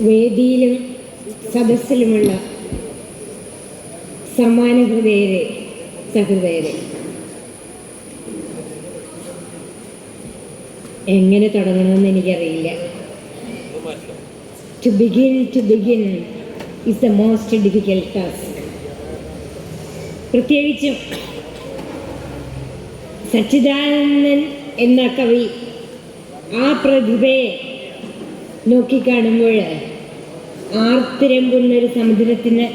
വേദിയിലും സദസ്സിലുമുള്ള സമ്മാനഹൃദയരെ, സഹൃദയരെ, എങ്ങനെ തുടങ്ങണമെന്ന് എനിക്കറിയില്ല. To begin is the most difficult task. പ്രത്യേകിച്ചും സച്ചിദാനന്ദൻ എന്ന കവി ആ പ്രതിഭയെ നോക്കിക്കാണുമ്പോൾ ആർത്തിരമ്പുന്നൊരു സമുദ്രത്തിന്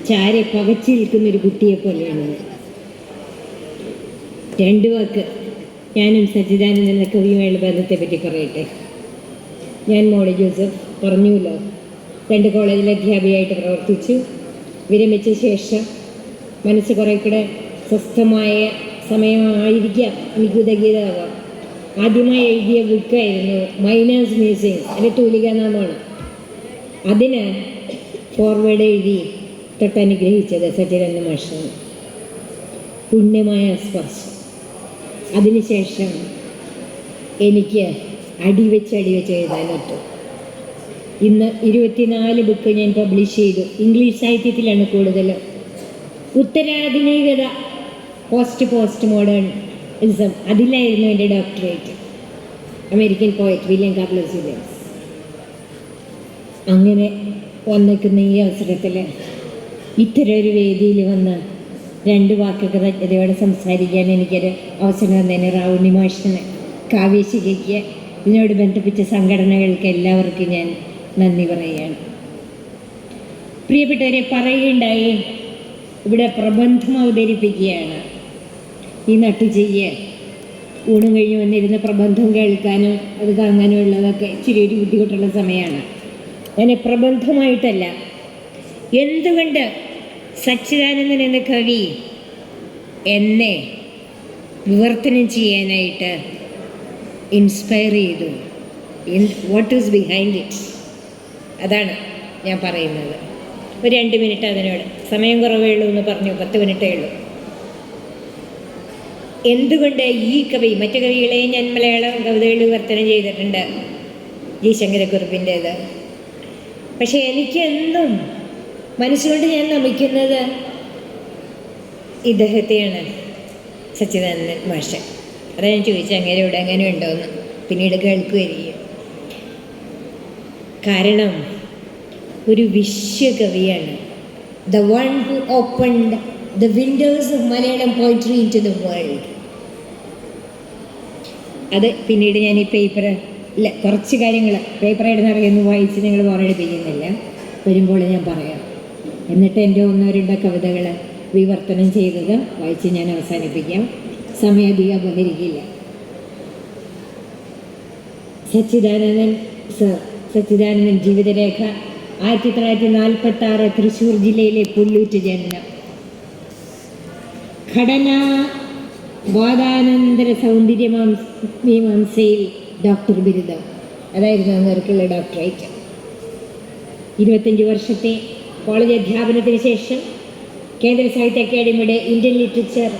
ചാരെ പകച്ചു നിൽക്കുന്നൊരു കുട്ടിയെ പോലെയാണ്. രണ്ടു വാക്ക് ഞാനും സച്ചിദാനന്ദൻ എന്ന കവിയുമായുള്ള ബന്ധത്തെപ്പറ്റി പറയട്ടെ. ഞാൻ മോളി ജോസഫ്, പറഞ്ഞുല്ലോ, 2 കോളേജിൽ അധ്യാപികയായിട്ട് പ്രവർത്തിച്ചു. വിരമിച്ച ശേഷം മനസ്സ് കുറേ കൂടെ സ്വസ്ഥമായ സമയമായിരിക്കാം എനിക്ക് ഉദഗീതമാവാം. ആദ്യമായി എഴുതിയ ബുക്കായിരുന്നു മൈനേഴ്സ് മ്യൂസിയം, അതിൻ്റെ തൂലികാനാമമാണ്. അതിന് ഫോർവേഡ് എഴുതി തൊട്ടനുഗ്രഹിച്ചത് സച്ചിദാനന്ദ മാഷാണ്. പുണ്യമായ സ്പർശം. അതിനുശേഷം എനിക്ക് അടിവെച്ച് എഴുതാൻ പറ്റും. ഇന്ന് 24 ബുക്ക് ഞാൻ പബ്ലിഷ് ചെയ്തു. ഇംഗ്ലീഷ് സാഹിത്യത്തിലാണ് കൂടുതൽ. ഉത്തരാധുനികത, പോസ്റ്റ് മോഡേണിസം, അതിലായിരുന്നു എൻ്റെ doctorate. American poet William Carlos Williams. അങ്ങനെ വന്നിരിക്കുന്ന ഈ അവസരത്തിൽ ഇത്തരം ഒരു വേദിയിൽ വന്ന് 2 വാക്കുകൾ കൃതജ്ഞതയോടെ സംസാരിക്കാൻ എനിക്കൊരു അവസരം തന്നതിന് റാവുണ്ണി മാഷിന്, കാവ്യശിഖയ്ക്ക്, ഇതിനോട് ബന്ധിപ്പിച്ച സംഘടനകൾക്ക് എല്ലാവർക്കും ഞാൻ നന്ദി പറയുകയാണ്. പ്രിയപ്പെട്ടവരെ, പറയുകയുണ്ടായി ഇവിടെ പ്രബന്ധം അവതരിപ്പിക്കുകയാണ്. ഈ നട്ടുചെയ്യ ഊണും കഴിഞ്ഞ് വന്നിരുന്ന പ്രബന്ധം കേൾക്കാനും അത് കാണാനും ഉള്ളതൊക്കെ ഇച്ചിരി ഒരു ബുദ്ധിമുട്ടുള്ള സമയമാണ്. ഞാൻ പ്രബന്ധമായിട്ടല്ല, എന്തുകൊണ്ട് സച്ചിദാനന്ദൻ എന്ന കവി എന്നെ വിവർത്തനം ചെയ്യാനായിട്ട് ഇൻസ്പയർ ചെയ്തു, വാട്ട് ഈസ് ബിഹൈൻഡ് ഇറ്റ്, അതാണ് ഞാൻ പറയുന്നത്. ഒരു 2 മിനിറ്റ് അതിനോട്, സമയം കുറവേ ഉള്ളൂ എന്ന് പറഞ്ഞു, 10 മിനിറ്റേ ഉള്ളൂ. എന്തുകൊണ്ട് ഈ കവി, മറ്റു കവികളെ ഞാൻ മലയാളം കവിതകൾ വിവർത്തനം ചെയ്തിട്ടുണ്ട്, ജി ശങ്കരക്കുറുപ്പിൻ്റേത്. പക്ഷെ എനിക്ക് എന്നും മനസ്സുകൊണ്ട് ഞാൻ നമിക്കുന്നത് ഇദ്ദേഹത്തെയാണ്, സച്ചിദാനന്ദൻ മാഷ്. അതാണ് ഞാൻ ചോദിച്ചത് അങ്ങനെ ഇവിടെ എങ്ങനെ ഉണ്ടോയെന്ന്, പിന്നീട് കേൾക്കുകയായിരിക്കും. കാരണം ഒരു വിശ്വകവിയാണ്. The one who opened the windows of Malayalam poetry into the world. അത് പിന്നീട് ഞാൻ ഈ പേപ്പർ കുറച്ച് കാര്യങ്ങൾ പേപ്പറായിട്ട് നിറയൊന്നും വായിച്ച് നിങ്ങൾ ബോറടിപ്പിക്കുന്നില്ല, വരുമ്പോൾ ഞാൻ പറയാം. എന്നിട്ട് എൻ്റെ 1-2 കവിതകൾ വിവർത്തനം ചെയ്തത് വായിച്ച് ഞാൻ അവസാനിപ്പിക്കാം. സമയധികം അപഹരിക്കില്ല. സച്ചിദാനന്ദൻ ജീവിതരേഖ 1946 തൃശ്ശൂർ ജില്ലയിലെ പുല്ലൂറ്റ് ജനനം. ഘടന ബോധാനന്തര സൗന്ദര്യമീമാംസയിൽ ഡോക്ടർ ബിരുദം, അതായിരുന്നു അന്നേരക്കുള്ള ഡോക്ടറേറ്റ്. 25 വർഷത്തെ കോളേജ് അധ്യാപനത്തിന് ശേഷം കേന്ദ്ര സാഹിത്യ അക്കാദമിയുടെ ഇന്ത്യൻ ലിറ്ററേച്ചർ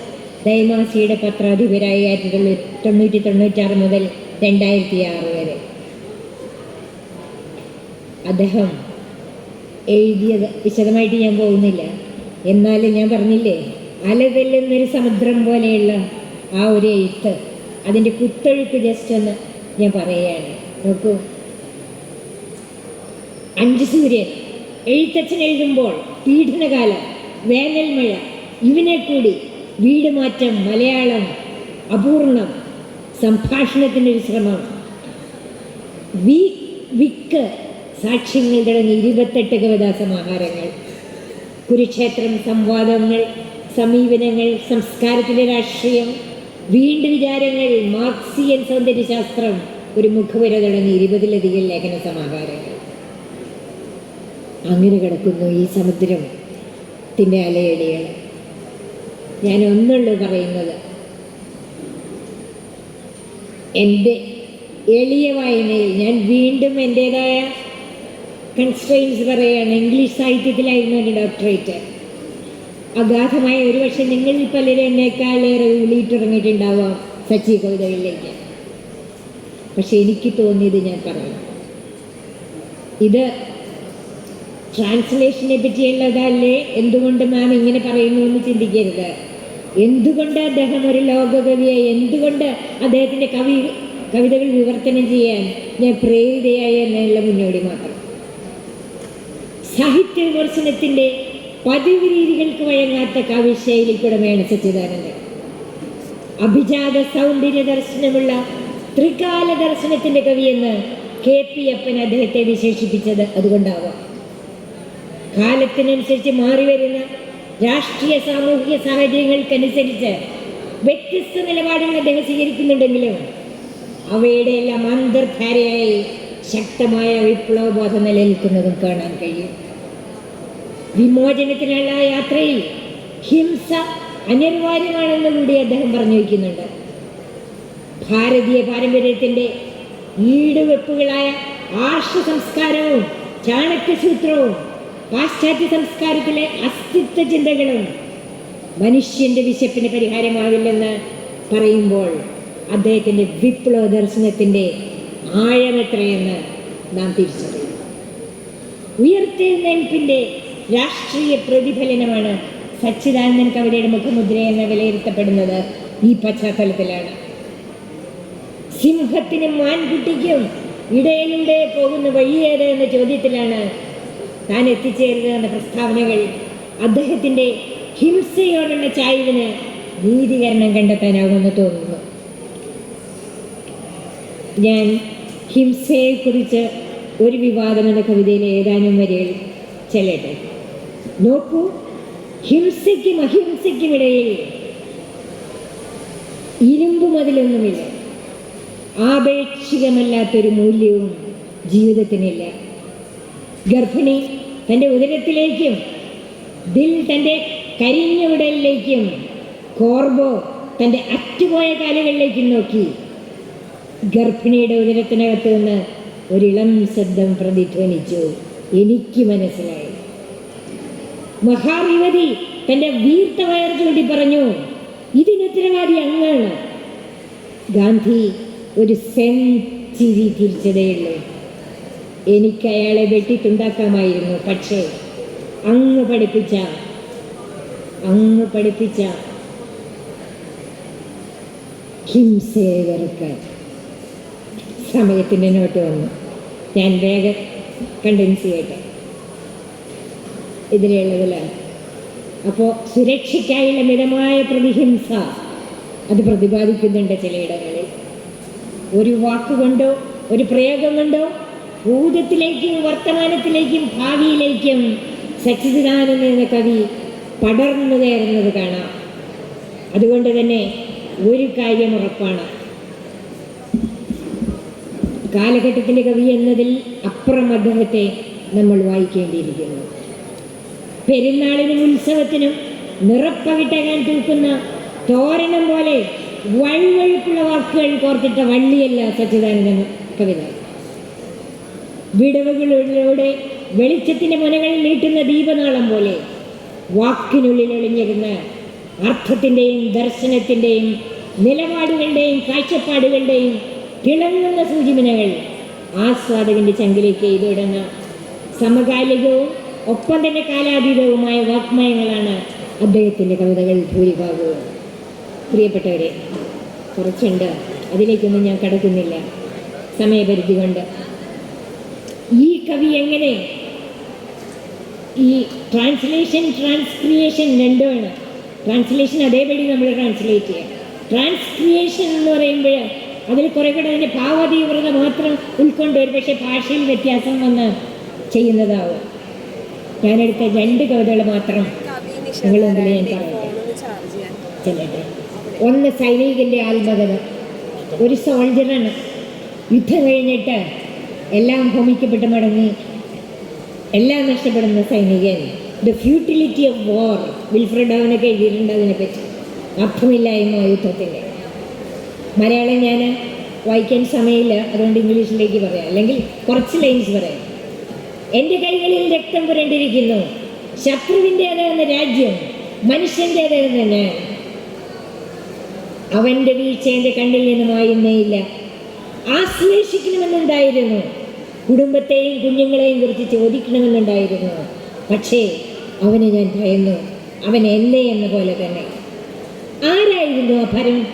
ദൈമാസിയുടെ പത്രാധിപരായി 1996 മുതൽ 2006 വരെ. അദ്ദേഹം എഴുതിയത് വിശദമായിട്ട് ഞാൻ പോകുന്നില്ല, എന്നാലും ഞാൻ പറഞ്ഞില്ലേ, അലതെല്ലുന്നൊരു സമുദ്രം പോലെയുള്ള ആ ഒരു എഴുത്ത്, അതിൻ്റെ കുത്തൊഴുക്ക് ജസ്റ്റ് ഒന്ന് ഞാൻ പറയുകയാണ്. നോക്കൂ, 5 സൂര്യൻ, എഴുത്തച്ഛൻ എഴുതുമ്പോൾ പീഡനകാലം, വേനൽമഴ, ഇവനെ കൂടി, വീട് മാറ്റം, മലയാളം അപൂർണം, സംഭാഷണത്തിനൊരു ശ്രമം, വിക്ക്, സാക്ഷ്യങ്ങൾ തുടങ്ങി 28 കവിതാ സമാഹാരങ്ങൾ, കുരുക്ഷേത്രം, സംവാദങ്ങൾ, സമീപനങ്ങൾ, സംസ്കാരത്തിൻ്റെ രാഷ്ട്രീയം, വീണ്ടും വിചാരങ്ങൾ, മാർക്സിയൻ സൗന്ദര്യശാസ്ത്രം, ഒരു മുഖവര തുടങ്ങി 20-ലധികം ലേഖന സമാഹാരങ്ങൾ. അങ്ങനെ കിടക്കുന്നു ഈ സമുദ്രത്തിൻ്റെ അലയടികൾ. ഞാൻ ഒന്നുള്ളൂ പറയുന്നത്, എൻ്റെ എളിയ വായനയിൽ ഞാൻ വീണ്ടും എൻ്റേതായ കൺസ്ട്രെയിൻസ് പറയുകയാണ്. ഇംഗ്ലീഷ് സാഹിത്യത്തിലായിരുന്നു എൻ്റെ ഡോക്ടറേറ്റ്. അഗാധമായ, ഒരുപക്ഷെ നിങ്ങളിൽ പലരും എന്നേക്കാളേറെ ഉള്ളിയിട്ടിറങ്ങിയിട്ടുണ്ടാവാം സച്ചി കവിതകളിലേക്ക്. പക്ഷെ എനിക്ക് തോന്നിയത് ഞാൻ പറയാം. ഇത് ട്രാൻസ്ലേഷനെ പറ്റിയുള്ളതല്ലേ, എന്തുകൊണ്ട് നാം ഇങ്ങനെ പറയുന്നു എന്ന് ചിന്തിക്കരുത്. എന്തുകൊണ്ട് അദ്ദേഹം ഒരു ലോകകവിയെ, എന്തുകൊണ്ട് അദ്ദേഹത്തിൻ്റെ കവിതകൾ വിവർത്തനം ചെയ്യാൻ ഞാൻ പ്രേരിതയായി എന്നുള്ള മുന്നോടി മാത്രം. സാഹിത്യ വിമർശനത്തിൻ്റെ പതിവ് രീതികൾക്ക് വഴങ്ങാത്ത കാവ്യശൈലിക്കുടമയാണ് സച്ചിദാനന്ദൻ. അഭിജാത സൗന്ദര്യ ദർശനമുള്ള ത്രികാല ദർശനത്തിൻ്റെ കവിയെന്ന് KP അപ്പൻ അദ്ദേഹത്തെ വിശേഷിപ്പിച്ചത് അതുകൊണ്ടാവാം. കാലത്തിനനുസരിച്ച് മാറിവരുന്ന രാഷ്ട്രീയ സാമൂഹിക സാഹചര്യങ്ങൾക്കനുസരിച്ച് വ്യത്യസ്ത നിലപാടുകൾ അദ്ദേഹം സ്വീകരിക്കുന്നുണ്ടെങ്കിലും അവയുടെ എല്ലാം അന്തർധാരയായി ശക്തമായ വിപ്ലവബോധം നിലനിൽക്കുന്നതും കാണാൻ കഴിയും. വിമോചനത്തിനുള്ള യാത്രയിൽ ഹിംസ അനിവാര്യമാണെന്ന് കൂടി അദ്ദേഹം പറഞ്ഞു വയ്ക്കുന്നുണ്ട്. ഭാരതീയ പാരമ്പര്യത്തിൻ്റെ ഈടുവെപ്പുകളായ ആർഷ സംസ്കാരവും ചാണക്യസൂത്രവും പാശ്ചാത്യ സംസ്കാരത്തിലെ അസ്തിത്വ ചിന്തകളും മനുഷ്യൻ്റെ വിശപ്പിന് പരിഹാരമാവില്ലെന്ന് പറയുമ്പോൾ അദ്ദേഹത്തിൻ്റെ വിപ്ലവ ദർശനത്തിൻ്റെ ആഴമെത്രയെന്ന് നാം തിരിച്ചറിയും. ഉയർത്തെഴുന്നേൽപ്പിൻ്റെ രാഷ്ട്രീയ പ്രതിഫലനമാണ് സച്ചിദാനന്ദൻ കവിതയുടെ മുഖമുദ്രയെന്ന് വിലയിരുത്തപ്പെടുന്നത് ഈ പശ്ചാത്തലത്തിലാണ്. സിംഹത്തിനും മാൻകുട്ടിക്കും ഇടയിലൂടെ പോകുന്ന വഴിയേത് എന്ന ചോദ്യത്തിലാണ് താൻ എത്തിച്ചേരുന്നത് എന്ന പ്രസ്താവനകൾ അദ്ദേഹത്തിൻ്റെ ഹിംസയോടുള്ള ചായ്വിന് നീതീകരണം കണ്ടെത്താനാകുമെന്ന് തോന്നുന്നു. ഞാൻ ഹിംസയെക്കുറിച്ച് ഒരു വിവാദം എന്ന കവിതയിലെ ഏതാനും വരികൾ ചെല്ലട്ടെ. നോക്കൂ, ഹിംസയ്ക്കും അഹിംസയ്ക്കും ഇടയിൽ ഇരുമ്പ് മതിലൊന്നുമില്ല. ആപേക്ഷികമല്ലാത്തൊരു മൂല്യവും ജീവിതത്തിനില്ല. ഗർഭിണി തൻ്റെ ഉദരത്തിലേക്കും ദിൽ തൻ്റെ കരിഞ്ഞ ഉടലിലേക്കും കോർബോ തൻ്റെ അറ്റുപോയ കാലുകളിലേക്കും നോക്കി. ഗർഭിണിയുടെ ഉദരത്തിനകത്ത് നിന്ന് ഒരിളം ശബ്ദം പ്രതിധ്വനിച്ചു. എനിക്ക് മനസ്സിലായി. മഹായുവതി തൻ്റെ വീർത്ത വയർ ചൂണ്ടി പറഞ്ഞു, ഇതിനുത്തരവാദി അങ്ങാണ്. ഗാന്ധി ഒരു സെഞ്ചിരി തിരിച്ചതേയുള്ളൂ. എനിക്ക് അയാളെ വെട്ടിത്തുണ്ടാക്കാമായിരുന്നു, പക്ഷേ അങ്ങ് പഠിപ്പിച്ച ഹിംസയെ വെറുക്കാൻ. സമയത്തിൻ്റെ നോട്ട് വന്നു, ഞാൻ വേഗം കണ്ടൻസ് ചെയ്യട്ടെ. ഇതിലുള്ളതിലാണ്. അപ്പോൾ സുരക്ഷയ്ക്കായുള്ള മിതമായ പ്രതിഹിംസ അത് പ്രതിപാദിക്കുന്നുണ്ട് ചിലയിടങ്ങളിൽ. ഒരു വാക്കുകൊണ്ടോ ഒരു പ്രയോഗം കൊണ്ടോ ഭൂതത്തിലേക്കും വർത്തമാനത്തിലേക്കും ഭാവിയിലേക്കും സച്ചിദാനന്ദൻ എന്ന കവി പടർന്നു കയറുന്നത് കാണാം. അതുകൊണ്ട് തന്നെ ഒരു കാര്യം ഉറപ്പാണ്, കാലഘട്ടത്തിൻ്റെ കവി എന്നതിൽ അപ്പുറം അദ്ദേഹത്തെ നമ്മൾ വായിക്കേണ്ടിയിരിക്കുന്നു. പെരുന്നാളിനും ഉത്സവത്തിനും നിറപ്പകിട്ടകാൻ തൂക്കുന്ന തോരണം പോലെ വഴുവഴുപ്പുള്ള വാക്കുകൾ കോർത്തിട്ട വള്ളിയല്ല സച്ചിദാനന്ദൻ കവിത. വിടവുകളിലൂടെ വെളിച്ചത്തിൻ്റെ മുനകൾ നീട്ടുന്ന ദീപനാളം പോലെ വാക്കിനുള്ളിൽ ഒളിഞ്ഞിരുന്ന അർത്ഥത്തിൻ്റെയും ദർശനത്തിൻ്റെയും നിലപാടുകളുടെയും കാഴ്ചപ്പാടുകളുടെയും തിളങ്ങുന്ന സൂചിമിനകൾ ആസ്വാദകൻ്റെ ചങ്കിലേക്ക് എയ്തിടുന്ന സമകാലികവും ഒപ്പം തന്നെ കാലാതീതവുമായ വാഗ്മയങ്ങളാണ് അദ്ദേഹത്തിൻ്റെ കവിതകൾ ഭൂരിഭാഗവും. പ്രിയപ്പെട്ടവരെ, കുറച്ചുണ്ട്, അതിലേക്കൊന്നും ഞാൻ കടക്കുന്നില്ല സമയപരിധി കൊണ്ട്. ഈ കവി എങ്ങനെ ഈ ട്രാൻസ്ക്രിയേഷൻ രണ്ടുമാണ്. ട്രാൻസ്ലേഷൻ അതേപടി നമ്മൾ ട്രാൻസ്ലേറ്റ് ചെയ്യാം. ട്രാൻസ്ക്രിയേഷൻ എന്ന് പറയുമ്പോൾ അതിൽ കുറേ കൂടെ അതിൻ്റെ ഭാവതീവ്രത മാത്രം ഉൾക്കൊണ്ട് ഒരു പക്ഷേ ഭാഷയിൽ വ്യത്യാസം വന്ന് ചെയ്യുന്നതാവും. ഞാനെടുത്ത 2 കവിതകൾ മാത്രം നിങ്ങൾ മുമ്പിൽ ഞാൻ ചെല്ലട്ടെ. ഒന്ന് സൈനികൻ്റെ ആത്മകഥ. ഒരു സോൾജറാണ്, യുദ്ധം കഴിഞ്ഞിട്ട് എല്ലാം ഹോമിക്കപ്പെട്ട് മടങ്ങി എല്ലാം നഷ്ടപ്പെടുന്ന സൈനികൻ. The futility of war. Wilfred അവനൊക്കെ എഴുതിയിട്ടുണ്ട് അതിനെപ്പറ്റി. അർത്ഥമില്ലായ്മ യുദ്ധത്തിൻ്റെ. മലയാളം ഞാൻ വായിക്കാൻ സമയമില്ല, അതുകൊണ്ട് ഇംഗ്ലീഷിലേക്ക് പറയാം, അല്ലെങ്കിൽ കുറച്ച് ലൈൻസ് പറയാം. എൻ്റെ കൈകളിൽ രക്തം പുരണ്ടിരിക്കുന്നു, ശത്രുവിൻ്റേതെന്ന രാജ്യം, മനുഷ്യൻ്റേതെന്ന് ഞാൻ. അവൻ്റെ വീഴ്ച എൻ്റെ കണ്ണിൽ നിന്ന് മായുന്നേയില്ല. ആശ്ലേഷിക്കണമെന്നുണ്ടായിരുന്നു, കുടുംബത്തെയും കുഞ്ഞുങ്ങളെയും കുറിച്ച് ചോദിക്കണമെന്നുണ്ടായിരുന്നു. പക്ഷേ അവനെ ഞാൻ ഭയന്നു. അവൻ എന്നെ എന്ന പോലെ തന്നെ. ആരായിരുന്നു ആ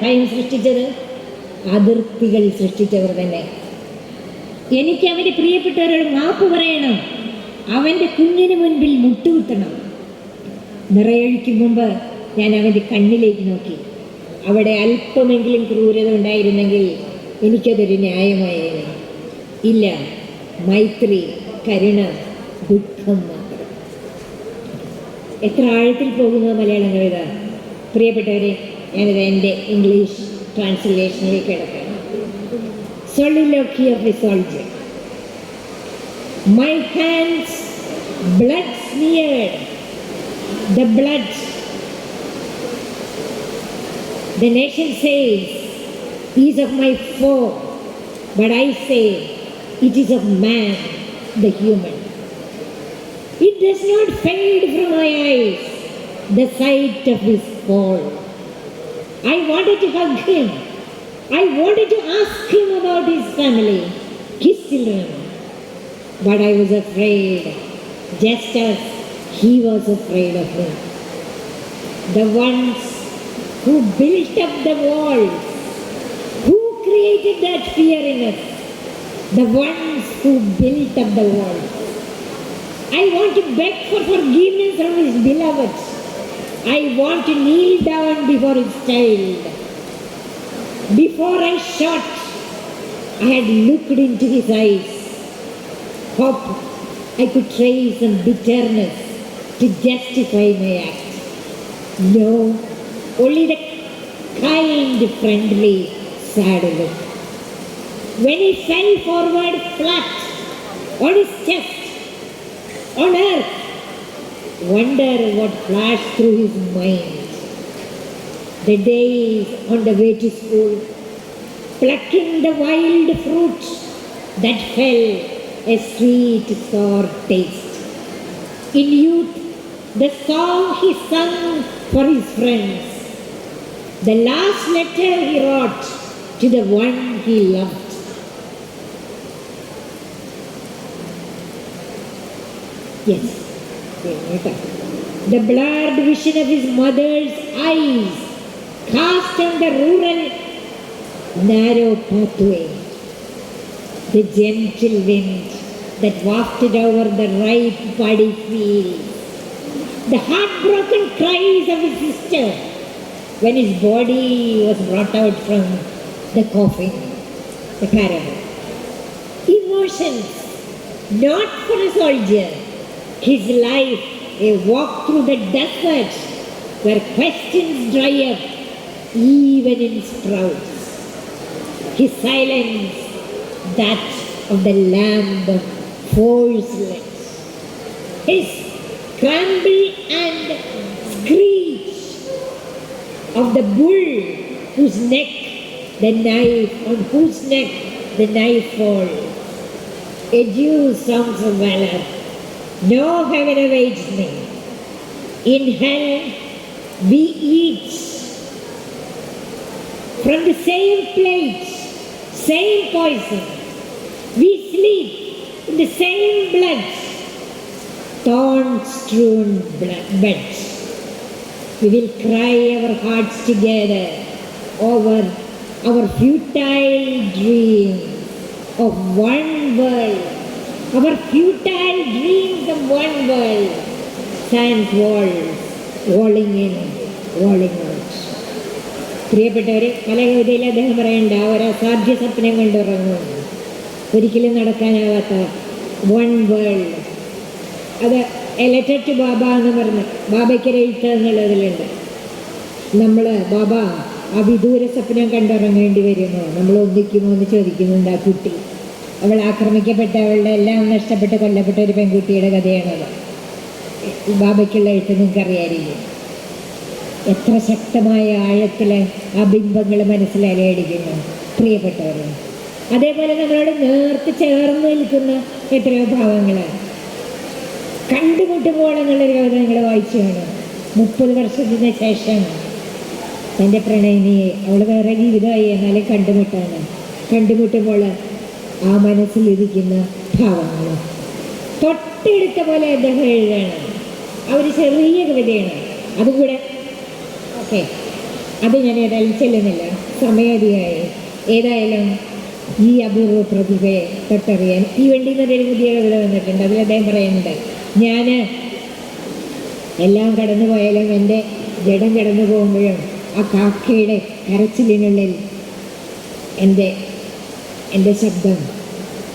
ഭയം സൃഷ്ടിച്ചത്? അതിർത്തികൾ സൃഷ്ടിച്ചവർ തന്നെ. എനിക്ക് അവൻ്റെ പ്രിയപ്പെട്ടവരോട് മാപ്പ് പറയണം. അവൻ്റെ കുഞ്ഞിന് മുൻപിൽ മുട്ടുകുത്തണം. നിറയൊഴിക്കും മുമ്പ് ഞാൻ അവൻ്റെ കണ്ണിലേക്ക് നോക്കി. അവിടെ അല്പമെങ്കിലും ക്രൂരത ഉണ്ടായിരുന്നെങ്കിൽ എനിക്കതൊരു ന്യായമായേനെ. ഇല്ല, മൈത്രി, കരുണ, ദുഃഖം മാത്രം. എത്ര ആഴത്തിൽ പോകുന്നത് മലയാളം കവിത! പ്രിയപ്പെട്ടവരെ, ഞാനിത് എൻ്റെ ഇംഗ്ലീഷ് ട്രാൻസ്ലേഷനിലേക്ക് കിടക്കാം. Soliloquy of a soldier. My hands blood smeared. The blood. The nation says is of my foe, but I say it is of man, the human. It does not fade from my eyes, the sight of his fall. I wanted to hug him. I wanted to ask him about his family, his children. But I was afraid, just as he was afraid of me. The ones who built up the walls, who created that fear in us, the ones who built up the walls. I want to beg for forgiveness from his beloved. I want to kneel down before his child. Before I shot, I had looked into his eyes. Hope I could trace some bitterness to justify my act. No, only the kind, friendly, sad look. When he fell forward flat on his chest, on earth, wonder what flashed through his mind. The days on the way to school, plucking the wild fruit that fell a sweet, sour taste. In youth, the song he sung for his friends, the last letter he wrote to the one he loved. Yes, the blurred vision of his mother's eyes cast on the rural narrow pathway, the gentle wind that wafted over the ripe paddy fields, the heartbroken cries of his sister when his body was brought out from the coffin, the caravan. Emotions not for a soldier, his life a walk through the desert where questions dry up even in sprouts. His silence, that of the lamb forceless. His scramble and screech of the bull whose neck the knife, on whose neck the knife falls. Adieu, songs of valor. No heaven awaits me. In hell we eat from the same plate, same poison. We sleep in the same blood, thorn-strewn beds. We will cry our hearts together over our futile dreams of one world. Our futile dreams of one world. Sand walls, walling in, walling out. പ്രിയപ്പെട്ടവരെ, പല കവിതയിൽ അദ്ദേഹം പറയേണ്ട ഒരു അസാധ്യ സ്വപ്നം കണ്ടുറങ്ങും, ഒരിക്കലും നടക്കാനാവാത്ത one world. അത് എ ലെറ്റർ ടു ബാബ എന്ന് പറഞ്ഞ് ബാബയ്ക്കൊരു എഴുത്ത് എന്നുള്ളതിലുണ്ട്. നമ്മൾ ബാബ ആ വിദൂര സ്വപ്നം കണ്ടുറങ്ങേണ്ടി വരുമോ, നമ്മൾ ഒന്നിക്കുമോ എന്ന് ചോദിക്കുന്നുണ്ട് ആ കുട്ടി. അവൾ ആക്രമിക്കപ്പെട്ട, അവളുടെ എല്ലാം നഷ്ടപ്പെട്ട് കൊല്ലപ്പെട്ട ഒരു പെൺകുട്ടിയുടെ കഥയാണത്. ബാബയ്ക്കുള്ള എഴുത്ത് നിങ്ങൾക്കറിയാമായിരിക്കും. എത്ര ശക്തമായ ആഴത്തിലെ ആ ബിംബങ്ങൾ മനസ്സിലടിക്കുന്നു പ്രിയപ്പെട്ടവർ. അതേപോലെ നമ്മളോട് നേർത്ത് ചേർന്ന് നിൽക്കുന്ന എത്രയോ ഭാവങ്ങൾ. കണ്ടുമുട്ടുമ്പോൾ എന്നുള്ളൊരു കവിത നിങ്ങൾ വായിച്ചു കാണും. 30 വർഷത്തിന് ശേഷം തൻ്റെ പ്രണയിനിയെ, അവൾ വേറെ ജീവിതമായി, എന്നാലും കണ്ടുമുട്ടുമ്പോൾ ആ മനസ്സിലിരിക്കുന്ന ഭാവങ്ങൾ തൊട്ടെടുത്ത പോലെ അദ്ദേഹം എഴുതാണ്. ആ ഒരു ചെറിയ കവിതയാണ് അതുകൂടെ. ഓക്കെ, അത് ഞാൻ ഏതായാലും ചെല്ലുന്നില്ല, സമയാധിയായി. ഏതായാലും ഈ അപൂർവ പ്രതിഭയെ തൊട്ടറിയാൻ ഈ വണ്ടിയിൽ നിന്നൊരു പുതിയ കവിത വന്നിട്ടുണ്ട്. അതിൽ അദ്ദേഹം പറയുന്നുണ്ട്, ഞാൻ എല്ലാം കടന്നു പോയാലും എൻ്റെ ജഡം കടന്നു പോകുമ്പോഴും ആ കാക്കയുടെ കരച്ചിലിനുള്ളിൽ എൻ്റെ ശബ്ദം,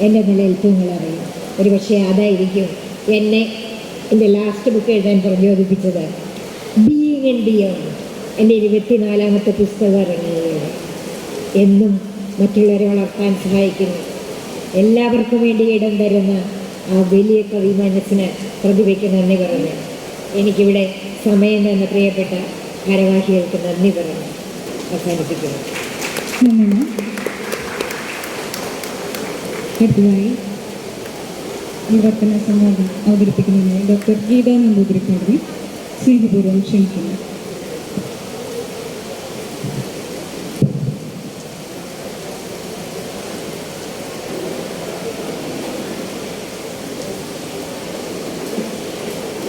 എൻ്റെ നിലനിൽപ്പുകൾ അറിയും. ഒരു പക്ഷേ അതായിരിക്കും എന്നെ എൻ്റെ ലാസ്റ്റ് ബുക്ക് എഴുതാൻ പ്രചോദിപ്പിച്ചത്. ബീയിങ് ആൻഡ് ബിയോണ്ട് എൻ്റെ 24ാമത്തെ പുസ്തകം ഇറങ്ങിയത് എന്നും മറ്റുള്ളവരെ വളർത്താൻ സഹായിക്കുന്നു. എല്ലാവർക്കും വേണ്ടി ഇടം തരുന്ന ആ വലിയ കവി മനസ്സിന് പ്രതിഭയ്ക്ക് നന്ദി പറഞ്ഞു. എനിക്കിവിടെ സമയം തന്ന പ്രിയപ്പെട്ട ഭാരവാഹികൾക്ക് നന്ദി പറഞ്ഞു അവസാനിപ്പിക്കുന്നു. അടുത്തതായി വിവർത്തന സംവാദം അവതരിപ്പിക്കുന്നതിനായി ഡോക്ടർ ഗീതാ നമ്പൂതിരിപ്പാടിനെ സ്നേഹപൂർവ്വം ക്ഷണിക്കുന്നു.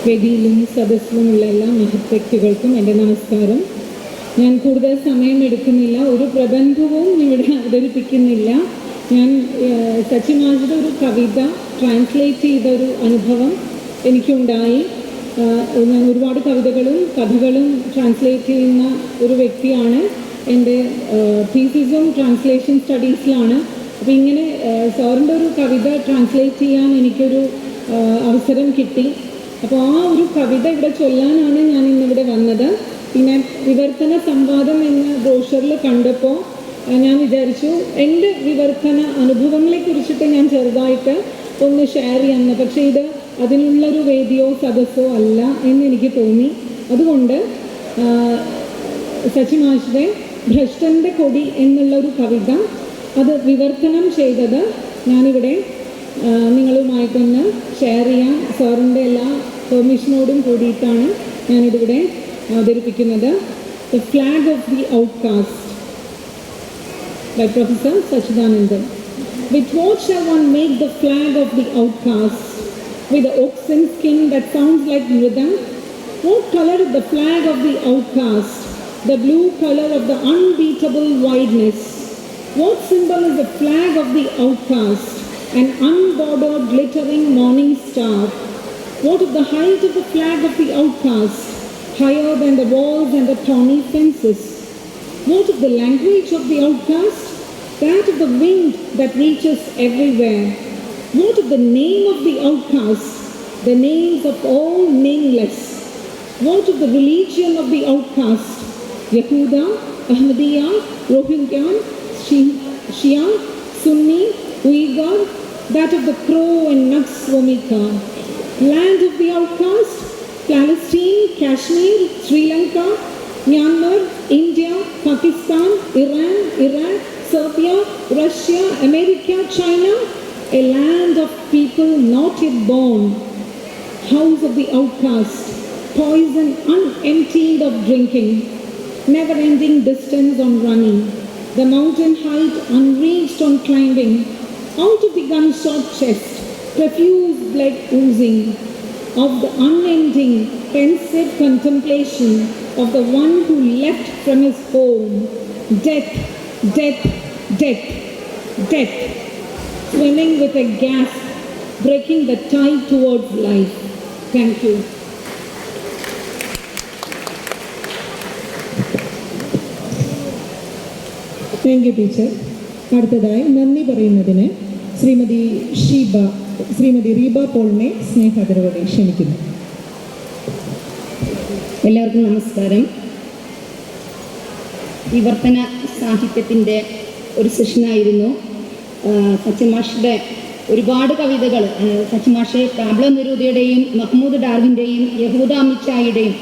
വേദിയിലും സദസ്സിലുമുള്ള എല്ലാ മഹത് വ്യക്തികൾക്കും എൻ്റെ നമസ്കാരം. ഞാൻ കൂടുതൽ സമയം എടുക്കുന്നില്ല, ഒരു പ്രബന്ധവും ഇവിടെ അവതരിപ്പിക്കുന്നില്ല. ഞാൻ സച്ചി മാഷിൻ്റെ ഒരു കവിത ട്രാൻസ്ലേറ്റ് ചെയ്തൊരു അനുഭവം എനിക്കുണ്ടായി. ഞാൻ ഒരുപാട് കവിതകളും കഥകളും ട്രാൻസ്ലേറ്റ് ചെയ്യുന്ന ഒരു വ്യക്തിയാണ്. എൻ്റെ തീസിസും ട്രാൻസ്ലേഷൻ സ്റ്റഡീസിലാണ്. അപ്പോൾ ഇങ്ങനെ സാറിൻ്റെ ഒരു കവിത ട്രാൻസ്ലേറ്റ് ചെയ്യാൻ എനിക്കൊരു അവസരം കിട്ടി. അപ്പോൾ ആ ഒരു കവിത ഇവിടെ ചൊല്ലാനാണ് ഞാൻ ഇന്നിവിടെ വന്നത്. പിന്നെ വിവർത്തന സംവാദം എന്ന ബ്രോഷറിൽ കണ്ടപ്പോൾ ഞാൻ വിചാരിച്ചു എൻ്റെ വിവർത്തന അനുഭവങ്ങളെ കുറിച്ചിട്ട് ഞാൻ ചെറുതായിട്ട് ഒന്ന് ഷെയർ ചെയ്യാമെന്ന്. പക്ഷേ ഇത് അതിനുള്ളൊരു വേദിയോ സദസ്സോ അല്ല എന്നെനിക്ക് തോന്നി. അതുകൊണ്ട് സച്ചി മാഷിൻ്റെ ഭ്രഷ്ടൻ്റെ കൊടി എന്നുള്ളൊരു കവിത അത് വിവർത്തനം ചെയ്തത് ഞാനിവിടെ നിങ്ങളുമായിട്ടൊന്ന് ഷെയർ ചെയ്യാം. സാറിൻ്റെ എല്ലാ പെർമിഷനോടും കൂടിയിട്ടാണ് ഞാനിതിവിടെ അവതരിപ്പിക്കുന്നത്. The flag off the outcast by Professor Sachidanandan. With what shall one make the flag of the outcast? With the oxen skin that sounds like rhythm? What color is the flag of the outcast? The blue color of the unbeatable wideness. What symbol is the flag of the outcast? An unbordered glittering morning star. What is the height of the flag of the outcast? Higher than the walls and the thorny fences. What of the language of the outcast? That of the wind that reaches everywhere. What of the name of the outcast? The names of all nameless. What of the religion of the outcast? Yehuda, Ahmadiyya, Rohingya, Shia, Sunni, Uyghur. That of the Crow and Nux Vomica. Land of the outcast? Palestine, Kashmir, Sri Lanka, Myanmar, India, Pakistan, Iran, Iraq, Serbia, Russia, America, China, a land of people not yet born. House of the outcast, poison unemptied of drinking, never-ending distance on running, the mountain height unreached on climbing, out of the gunshot chest, profuse blood oozing, of the unending pensive contemplation of the one who left from his home. Death, death, death, death, swimming with a gasp, breaking the tide towards life. Thank you. Thank you teacher. അടുത്തതായി നന്ദി പറയുന്നതിന് ശ്രീമതി റീബ പോളിനെ സ്നേഹാദരവോടെ ക്ഷണിക്കുന്നു. എല്ലാവർക്കും നമസ്കാരം. വിവർത്തന സാഹിത്യത്തിൻ്റെ ഒരു സെഷനായിരുന്നു. സച്ചി മാഷിൻ്റെ ഒരുപാട് കവിതകൾ, സച്ചി മാഷ് പാബ്ലോ നെരൂദയുടെയും മഹ്മൂദ് ഡാർവിൻ്റെയും യഹൂദ അമിത്ഷായുടെയും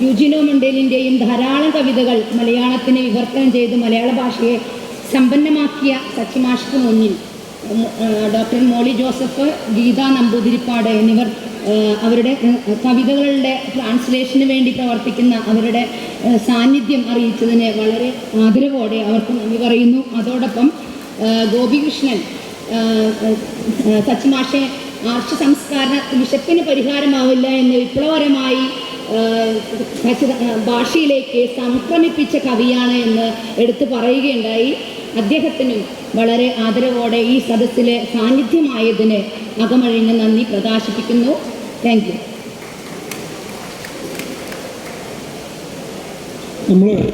യൂജിനോ മണ്ടേലിൻ്റെയും ധാരാളം കവിതകൾ മലയാളത്തിന് വിവർത്തനം ചെയ്ത് മലയാള ഭാഷയെ സമ്പന്നമാക്കിയ സച്ചി മാഷിക്ക് മുന്നിൽ ഡോക്ടർ മോളി ജോസഫ്, ഗീതാ നമ്പൂതിരിപ്പാട് എന്നിവർ അവരുടെ കവിതകളുടെ ട്രാൻസ്ലേഷന് വേണ്ടി പ്രവർത്തിക്കുന്ന അവരുടെ സാന്നിധ്യം അറിയിച്ചതിന് വളരെ ആദരവോടെ അവർക്ക് നന്ദി പറയുന്നു. അതോടൊപ്പം ഗോപികൃഷ്ണൻ സച്ചിമാഷെ ആർഷ സംസ്കാര വിശപ്പിന് പരിഹാരമാവില്ല എന്ന് വിപ്ലവകരമായി ഭാഷയിലേക്ക് സംക്രമിപ്പിച്ച കവിയാണ് എന്ന് എടുത്തു പറയുകയുണ്ടായി. അദ്ദേഹത്തിനും വളരെ ആദരവോടെ ഈ സദസ്സിലെ സാന്നിധ്യമായതിന് അകമഴിഞ്ഞ് നന്ദി പ്രകാശിപ്പിക്കുന്നു. Thank you. നമ്മൾ